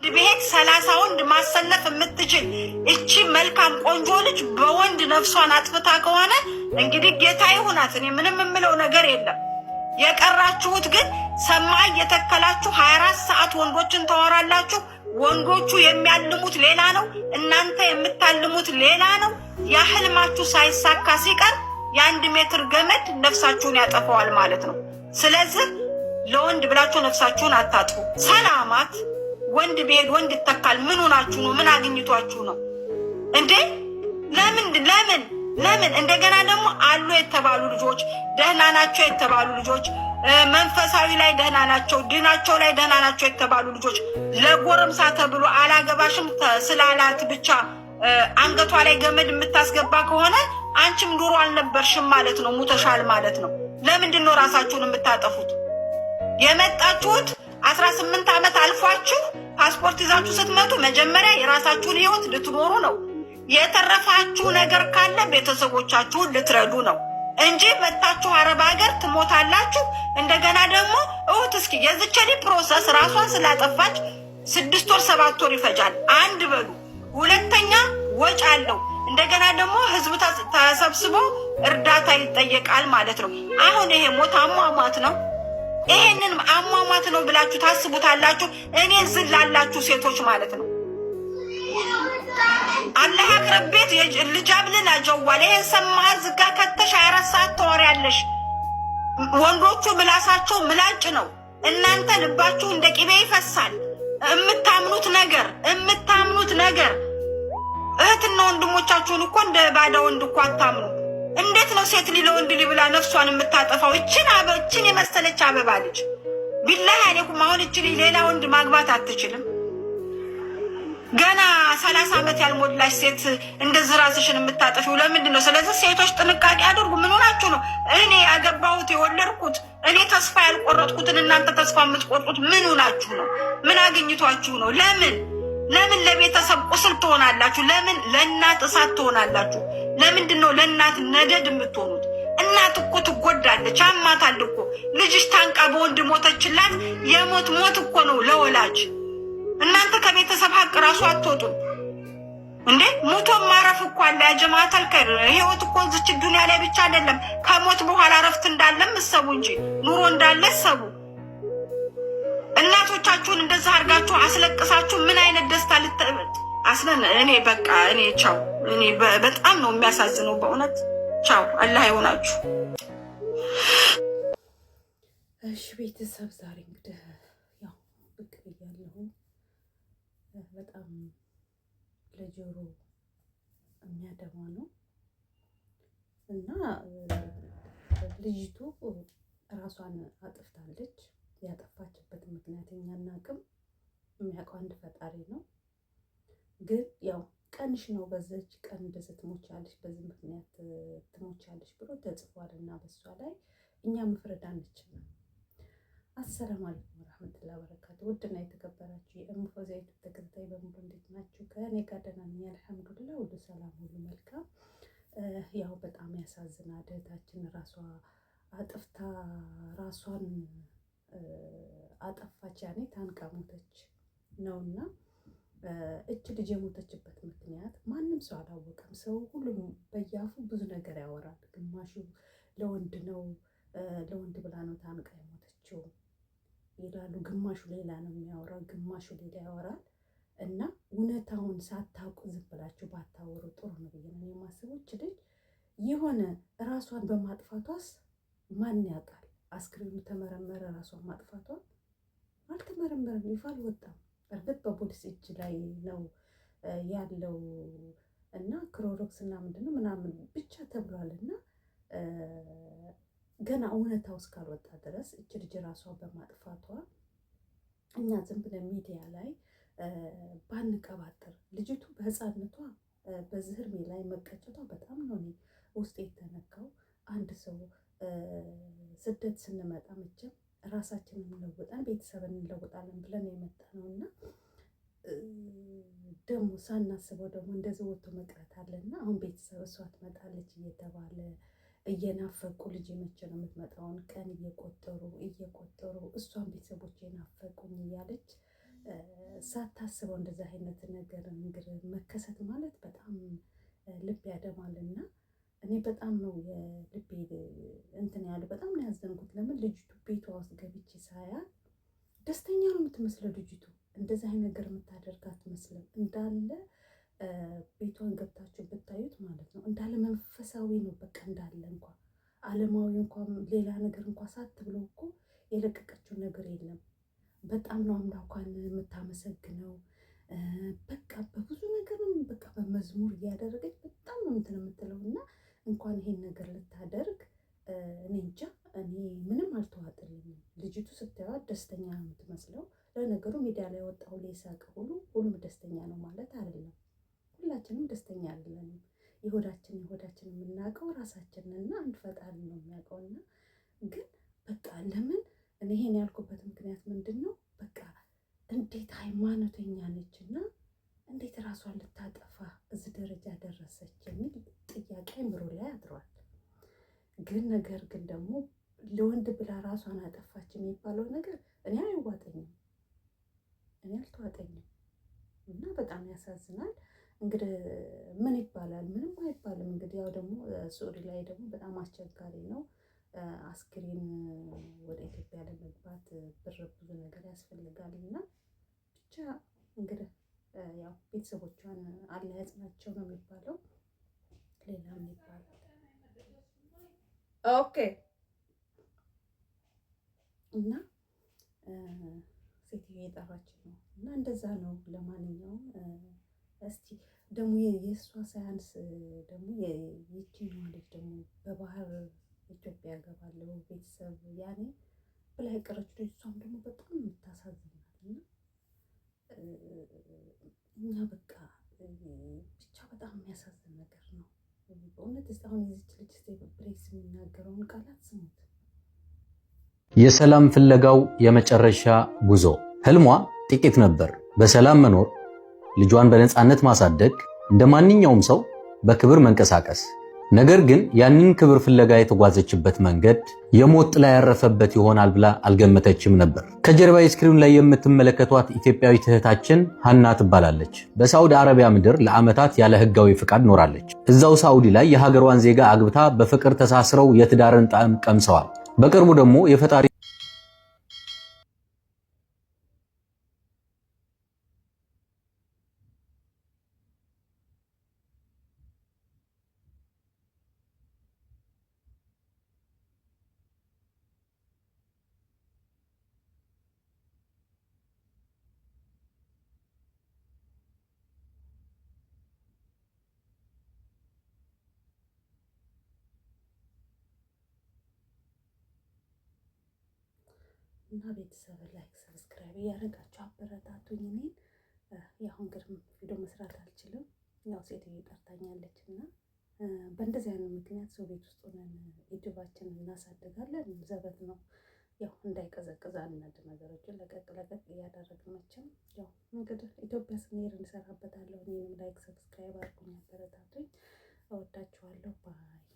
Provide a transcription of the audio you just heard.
ቤት 30 ወንድ ማሰለፍ የምትችል እቺ መልካም ቆንጆ ልጅ በወንድ ነፍሷን አጥፍታ ከሆነ እንግዲህ ጌታ ይሁናት። እኔ ምንም የምለው ነገር የለም። የቀራችሁት ግን ሰማይ የተከላችሁ 24 ሰዓት ወንዶችን ታወራላችሁ። ወንዶቹ የሚያልሙት ሌላ ነው፣ እናንተ የምታልሙት ሌላ ነው። ያህልማችሁ ሳይሳካ ሲቀር የ1 ሜትር ገመድ ነፍሳችሁን ያጠፋዋል ማለት ነው። ስለዚህ ለወንድ ብላችሁ ነፍሳችሁን አታጥፉ። ሰላማት ወንድ ቤት ወንድ ይተካል። ምን ሆናችሁ ነው? ምን አግኝቷችሁ ነው እንዴ? ለምን እንደገና ደግሞ አሉ የተባሉ ልጆች ደህና ናቸው የተባሉ ልጆች መንፈሳዊ ላይ ደህና ናቸው፣ ድናቸው ላይ ደህና ናቸው የተባሉ ልጆች ለጎረምሳ ተብሎ አላገባሽም ስላላት ብቻ አንገቷ ላይ ገመድ የምታስገባ ከሆነ አንቺም ዱሮ አልነበርሽም ማለት ነው፣ ሙተሻል ማለት ነው። ለምንድን ነው ራሳችሁን የምታጠፉት? የመጣችሁት 18 ዓመት አልፏችሁ ፓስፖርት ይዛችሁ ስትመጡ መጀመሪያ የራሳችሁን ህይወት ልትኖሩ ነው። የተረፋችሁ ነገር ካለ ቤተሰቦቻችሁን ልትረዱ ነው እንጂ መጣችሁ አረብ ሀገር ትሞታላችሁ። እንደገና ደግሞ እስኪ የዝቸሊ ፕሮሰስ ራሷን ስላጠፋች 6 ወር 7 ወር ይፈጃል። አንድ በሉ። ሁለተኛ ወጭ አለው። እንደገና ደግሞ ህዝብ ተሰብስቦ እርዳታ ይጠየቃል ማለት ነው። አሁን ይሄ ሞት አሟሟት ነው። ይሄንን አሟሟት ነው ብላችሁ ታስቡታላችሁ? እኔ ዝላላችሁ ሴቶች ማለት ነው። አላህ አቅርቤት ልጅ አብልና ጀዋል ይሄን ሰማህ ዝጋ ከተሽ 24 ሰዓት ተወሪያለሽ። ወንዶቹ ምላሳቸው ምላጭ ነው። እናንተ ልባችሁ እንደ ቂቤ ይፈሳል። የምታምኑት ነገር እህትና ወንድሞቻችሁን እኮ እንደ ባዳ ወንድ እኮ አታምኑ። እንዴት ነው ሴት ለወንድ ብላ ነፍሷን የምታጠፋው? እችን የመሰለች አበባ ልጅ ቢላህ አለይኩም። አሁን እችን ሌላ ወንድ ማግባት አትችልም። ገና 30 ዓመት ያልሞላሽ ሴት እንደዚህ ራስሽን የምታጠፊው ለምንድን ነው? ስለዚህ ሴቶች ጥንቃቄ አድርጉ። ምን ሆናችሁ ነው? እኔ ያገባሁት የወለድኩት እኔ ተስፋ ያልቆረጥኩትን እናንተ ተስፋ የምትቆርጡት ምን ሆናችሁ ነው? ምን አግኝቷችሁ ነው? ለምን ለቤተሰብ ቁስል ትሆናላችሁ? ለምን ለእናት እሳት ትሆናላችሁ? ለምንድን ነው ለእናት ነደድ የምትሆኑት? እናት እኮ ትጎዳለች፣ አማታል እኮ ልጅሽ ታንቃ በወንድ ሞተችላት። የሞት ሞት እኮ ነው ለወላጅ። እናንተ ከቤተሰብ ሀቅ ራሱ አትወጡም እንዴ? ሞቶ ማረፍ እኮ አለ። ያጀማታል ህይወት እኮ እዚች ዱንያ ላይ ብቻ አይደለም፣ ከሞት በኋላ ረፍት እንዳለም እሰቡ እንጂ ኑሮ እንዳለ እሰቡ። እናቶቻችሁን እንደዛ አድርጋችሁ አስለቅሳችሁ ምን አይነት ደስታ ልትበት አስለን። እኔ ቻው። እኔ በጣም ነው የሚያሳዝነው በእውነት ቻው። አላህ ይሆናችሁ። እሺ ቤተሰብ ዛሬ እንግዲህ ያው ብቅ ብያለሁ። በጣም ለጆሮ የሚያደማ ነው እና ልጅቱ ራሷን አጥፍታለች። ያጠፋችበት ምክንያት እኛ አናውቅም፣ የሚያውቀው አንድ ፈጣሪ ነው። ግን ያው ቀንሽ ነው፣ በዚች ቀን እንደዚህ ትሞቻለሽ፣ በዚህ ምክንያት ትሞቻለሽ ብሎ ተጽፏል እና በሷ ላይ እኛ መፍረድ አንችልም። አሰላሙ አለይኩም ወራህመቱላሂ ወበረካቱ። ውድና የተከበራችሁ የእሙፈዛ ዩቲዩብ ተከታታይ በሙሉ እንዴት ናችሁ? ከእኔ ጋር ደህና ነኝ አልሐምዱሊላህ፣ ሁሉ ሰላም፣ ሁሉ መልካም። ያው በጣም ያሳዝናል። እህታችን ራሷ አጥፍታ ራሷን አጠፋች፣ ያኔ ታንቃ ሞተች ነውና እች ልጅ የሞተችበት ምክንያት ማንም ሰው አላወቀም። ሰው ሁሉም በያፉ ብዙ ነገር ያወራል። ግማሹ ለወንድ ነው ለወንድ ብላ ነው ታንቃ የሞተችው ይላሉ። ግማሹ ሌላ ነው የሚያወራው፣ ግማሹ ሌላ ያወራል። እና እውነታውን ሳታውቁ ዝም ብላችሁ ባታወሩ ጥሩ ነው ብዬ ነው የማስበው። እች ልጅ የሆነ ራሷን በማጥፋቷስ ማን ያውቃል? አስክሬኑ ተመረመረ? ራሷን ማጥፋቷን አልተመረመረም፣ ይፋ አልወጣም። እርግጥ በፖሊስ እጅ ላይ ነው ያለው እና ክሮሮክስ እና ምንድነው ምናምን ብቻ ተብሏል። እና ገና እውነታው እስካልወጣ ድረስ እች ልጅ ራሷን በማጥፋቷ እኛ ዝም ብለን ሚዲያ ላይ ባንቀባጥር፣ ልጅቱ በህፃነቷ በዚህ እድሜ ላይ መቀጨቷ በጣም ነው ውስጥ የተነካው። አንድ ሰው ስደት ስንመጣ መቼም ራሳችንን እንለውጣለን፣ ቤተሰብን እንለውጣለን ብለን የመጣ ነው እና ደግሞ ሳናስበው ደግሞ እንደዚህ ወጥቶ መቅረት አለና አሁን ቤተሰብ እሷ ትመጣለች እየተባለ እየናፈቁ ልጅ መቼ ነው የምትመጣውን ቀን እየቆጠሩ እሷን ቤተሰቦች የናፈቁኝ እያለች ሳታስበው እንደዛ አይነት ነገር እንግዲህ መከሰት ማለት በጣም ልብ ያደማልና እኔ በጣም ነው የልቤ እንትን ያለው በጣም ነው ያዘንኩት። ለምን ልጅቱ ቤቷ ውስጥ ገብቼ ሳያት ደስተኛ ነው የምትመስለው ልጅቱ። እንደዛ አይነት ነገር የምታደርግ አትመስልም። እንዳለ ቤቷን ገብታችሁ ብታዩት ማለት ነው እንዳለ መንፈሳዊ ነው በቃ እንዳለ እንኳን ዓለማዊ እንኳን ሌላ ነገር እንኳን ሳት ብሎ እኮ የለቀቀችው ነገር የለም። በጣም ነው አምላኳን የምታመሰግነው። በቃ በብዙ ነገር በቃ በመዝሙር እያደረገች በጣም ነው እንትን የምትለው እና እንኳን ይሄን ነገር ልታደርግ እኔ እንጃ እኔ ምንም አልተዋጥልኝም። ልጅቱ ስታዩት ደስተኛ ነው የምትመስለው። ለነገሩ ሚዲያ ላይ ወጣው ሊሳቅ ሁሉም ደስተኛ ነው ማለት አይደለም። ሁላችንም ደስተኛ አይደለንም። የሆዳችን የምናውቀው ራሳችንንና አንድ ፈጣሪ ነው የሚያውቀውና ግን በቃ ለምን እኔ ይሄን ያልኩበት ምክንያት ምንድነው? በቃ እንዴት ሃይማኖተኛ ነችና እንዴት ራሷን ልታጠፋ እዚህ ደረጃ ደረሰች የሚል ጥያቄ ምሮ ላይ አድሯል። ግን ነገር ግን ደግሞ ለወንድ ብላ ራሷን አጠፋች የሚባለው ነገር እኔ አይዋጠኝም፣ እኔ አልተዋጠኝም እና በጣም ያሳዝናል። እንግዲህ ምን ይባላል? ምንም አይባልም። እንግዲህ ያው ደግሞ ሱሪ ላይ ደግሞ በጣም አስቸጋሪ ነው። አስክሬን ወደ ኢትዮጵያ ለመግባት ብር ብዙ ነገር ያስፈልጋል እና ብቻ እንግዲህ ያው ቤተሰቦቿን አላህ ያጽናቸው ነው የሚባለው። ሌላ የሚባል ኦኬ እና ሴትዮ የጠራች ነው እና እንደዛ ነው። ለማንኛውም እስቲ ደግሞ የእሷ ሳያንስ ደግሞ የይችኛዋ ልጅ ደግሞ በባህር ኢትዮጵያ ገባለሁ ቤተሰብ ያኔ ብላ የቀረች ልጅ እሷም ደግሞ በጣም የምታሳዝናል እና እኛ በቃ ብቻ በጣም የሚያሳዝን ነገር ነው በእውነት። አሁን የዚች ልጅ ብሬክስ የሚናገረውን ቃላት ስሙት። የሰላም ፍለጋው የመጨረሻ ጉዞ። ህልሟ ጥቂት ነበር፣ በሰላም መኖር፣ ልጇን በነፃነት ማሳደግ፣ እንደ ማንኛውም ሰው በክብር መንቀሳቀስ። ነገር ግን ያንን ክብር ፍለጋ የተጓዘችበት መንገድ የሞት ጥላ ያረፈበት ይሆናል ብላ አልገመተችም ነበር። ከጀርባ ስክሪኑ ላይ የምትመለከቷት ኢትዮጵያዊት እህታችን ሀና ትባላለች። በሳዑዲ አረቢያ ምድር ለዓመታት ያለ ህጋዊ ፍቃድ ኖራለች። እዛው ሳዑዲ ላይ የሀገሯን ዜጋ አግብታ በፍቅር ተሳስረው የትዳርን ጣዕም ቀምሰዋል። በቅርቡ ደግሞ የፈጣሪ እና ቤተሰብ ላይክ ሰብስክራይብ እያደረጋችሁ አበረታቱኝ። እኔን ያው እንግዲህ ቪዲዮ መስራት አልችልም፣ ያው ሴትዮ ጠርታኛለች እና በእንደዚህ አይነት ምክንያት ሰው ቤት ውስጥ ሆነን ዩቲዩባችንን እናሳድጋለን። ዘበት ነው ያው እንዳይቀዘቅዝ አንዳንድ ነገሮችን ለቀቅ እያደረግን መቼም ያው እንግዲህ ኢትዮጵያ ስንሄድ እንሰራበታለሁ። እኔንም ላይክ ሰብስክራይብ አድርጉኝ፣ አበረታቱኝ። እወዳችኋለሁ። ባይ